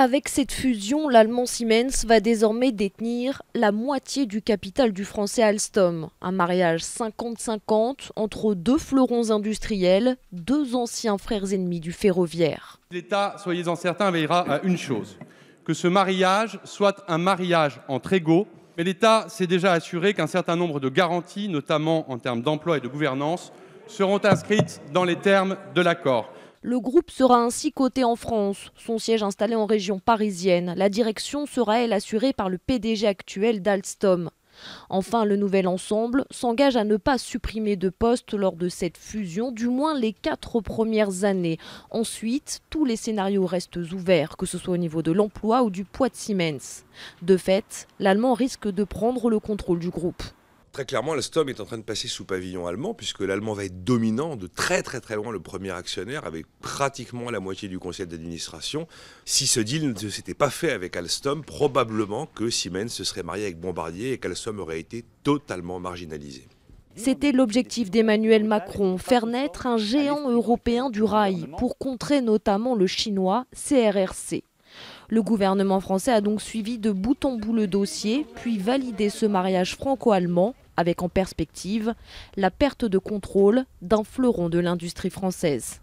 Avec cette fusion, l'allemand Siemens va désormais détenir la moitié du capital du français Alstom. Un mariage 50-50 entre deux fleurons industriels, deux anciens frères ennemis du ferroviaire. L'État, soyez-en certains, veillera à une chose, que ce mariage soit un mariage entre égaux. Mais l'État s'est déjà assuré qu'un certain nombre de garanties, notamment en termes d'emploi et de gouvernance, seront inscrites dans les termes de l'accord. Le groupe sera ainsi coté en France, son siège installé en région parisienne. La direction sera, elle, assurée par le PDG actuel d'Alstom. Enfin, le nouvel ensemble s'engage à ne pas supprimer de postes lors de cette fusion, du moins les 4 premières années. Ensuite, tous les scénarios restent ouverts, que ce soit au niveau de l'emploi ou du poids de Siemens. De fait, l'Allemand risque de prendre le contrôle du groupe. Très clairement, Alstom est en train de passer sous pavillon allemand, puisque l'Allemand va être dominant de très loin, le premier actionnaire, avec pratiquement la moitié du conseil d'administration. Si ce deal ne s'était pas fait avec Alstom, probablement que Siemens se serait marié avec Bombardier et qu'Alstom aurait été totalement marginalisé. C'était l'objectif d'Emmanuel Macron, faire naître un géant européen du rail, pour contrer notamment le chinois CRRC. Le gouvernement français a donc suivi de bout en bout le dossier, puis validé ce mariage franco-allemand, avec en perspective la perte de contrôle d'un fleuron de l'industrie française.